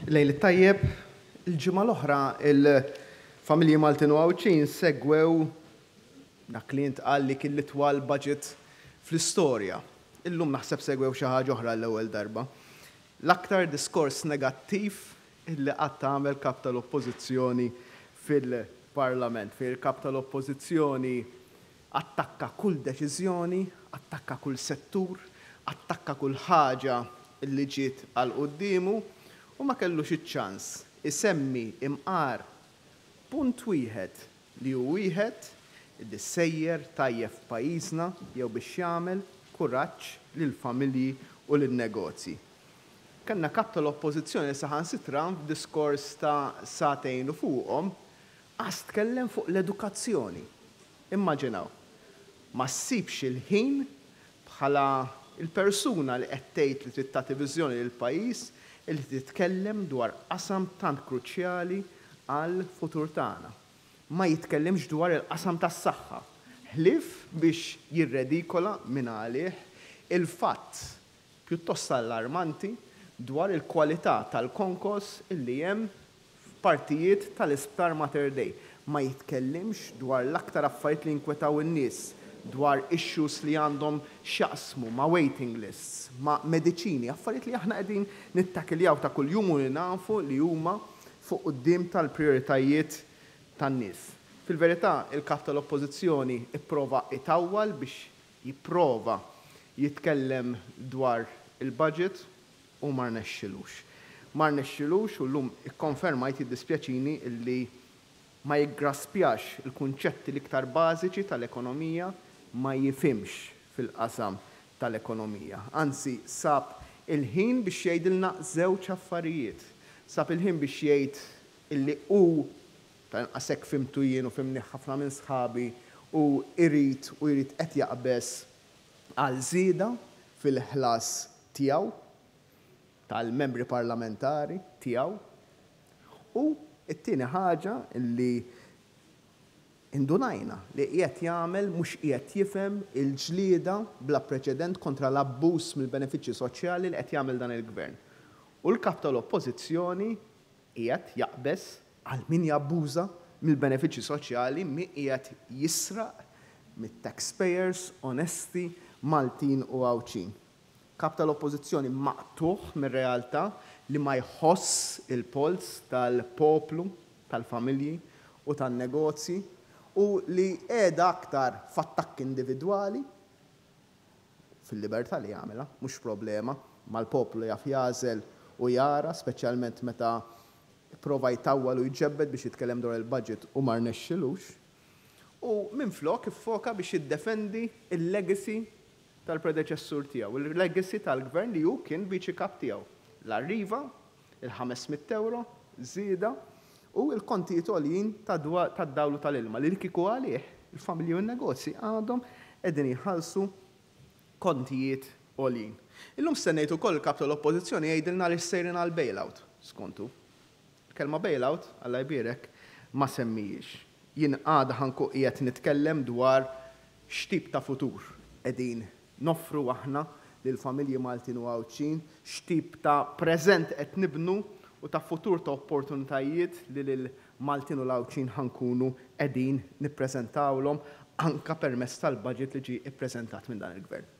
Lejl tajjeb, il-ġimgħa l-oħra il-familji Maltin u Għawċin segwew dak li ntqal li kien l-itwal budget fl-istorja. Illum naħseb segwew xi ħaġa oħra l-ewwel darba. L-aktar diskors negattiv illi qatt tagħmel kap tal-Oppożizzjoni fil-Parlament. Fil-kap tal-Oppożizzjoni attakka kull deċiżjoni, attakka kull settur, attakka kull ħaġa illi ġiet għal quddiemu u ma kellux iċ-ċans isemmi imqar punt wieħed li hu wieħed li sejjer tajjeb f'pajjiżna jew biex jagħmel kuraġġ lill-familji u lin-negozji. Kellna kap tal-Oppożizzjoni saħansitra f'diskors ta' sagħtejn u fuqhom qas tkellem fuq l-edukazzjoni. Immaġinaw, ma ssibx il-ħin bħala il-persuna li qed tgħid li trid tagħti viżjoni lill-pajjiż li titkellem dwar qasam tant kruċjali għall futur tagħna. Ma jitkellimx dwar il-qasam tas-saħħa. Ħlief biex jirredikola minn għalih il-fatt pjuttost allarmanti dwar il-kwalità tal-konkos illi hemm f'partijiet tal-Isptar Mater Dei. Ma jitkellimx dwar l-aktar affarijiet li jinkwetaw in-nies, dwar issues li għandhom x'jaqsmu ma' waiting lists, ma' mediċini, affarijiet li aħna qegħdin nittakiljaw ta' kuljum u li nafu li huma fuq quddiem tal-prijoritajiet tan-nies. Fil-verità, il-kap tal-Oppożizzjoni ipprova itawwal biex jipprova jitkellem dwar il-budget u ma rnexxilux. Ma rnexxilux u llum ikkonfermajt jiddispjaċini illi ma jiggraspjax il-kunċetti l-iktar bażiċi tal-ekonomija ma jifhimx fil-qasam tal-ekonomija. Anzi, sab il-ħin biex jgħidilna żewġ affarijiet. Sab il-ħin biex jgħid illi hu tanqasek fimtu jien u fimni ħafna minn sħabi u jrid qed jaqbes għal żieda fil-ħlas tiegħu tal-membri parlamentari tiegħu u it-tieni ħaġa illi indunajna li qiegħed jagħmel mhux qiegħed jifhem il-ġlieda bla preċedent kontra l-abbuż mill-benefiċċji soċjali li qed jagħmel dan il-gvern. U l-kap tal-Oppożizzjoni qiegħed jaqbes għal min jabbuża mill-benefiċċji soċjali min qiegħed jisraq mit-taxpayers onesti Maltin u Għawċin. Kap tal-Oppożizzjoni maqtuħ mir-realtà li ma jħoss il-pols tal-poplu, tal-familji u tan-negozji u li qiegħda aktar f'attakk individwali fil-libertà li jagħmilha, mhux problema, mal-poplu jaf jażel u jara, speċjalment meta prova jtawwal u jġebbed biex jitkellem dwar il-budget u ma rnexxilux. U minflok iffoka biex jiddefendi il-legacy tal-predeċessur tiegħu, il-legacy tal-gvern li hu kien viċi kap tiegħu. L-arriva, il-500 euro, żieda u l-kontijiet għoljin tad-dawlu tal-ilma li kieku għalih il-familji u n-negozji għandhom qegħdin jħallsu kontijiet għoljin. Illum stennejt ukoll il-kap tal-Oppożizzjoni jgħidilna li sejrin għal bailout, skontu. Kelma bailout, Alla jbierek, ma semmijiex. Jien għada ħanku qiegħed nitkellem dwar x'tip ta' futur qegħdin noffru aħna lill-familji Maltin u Għawċin, x'tip ta' preżent qed nibnu u ta' futur ta' opportunitajiet li lill-Maltin u l-Għawċin ħankunu qegħdin nippreżentawlhom anke permezz tal-budget li ġie ppreżentat minn dan il-gvern.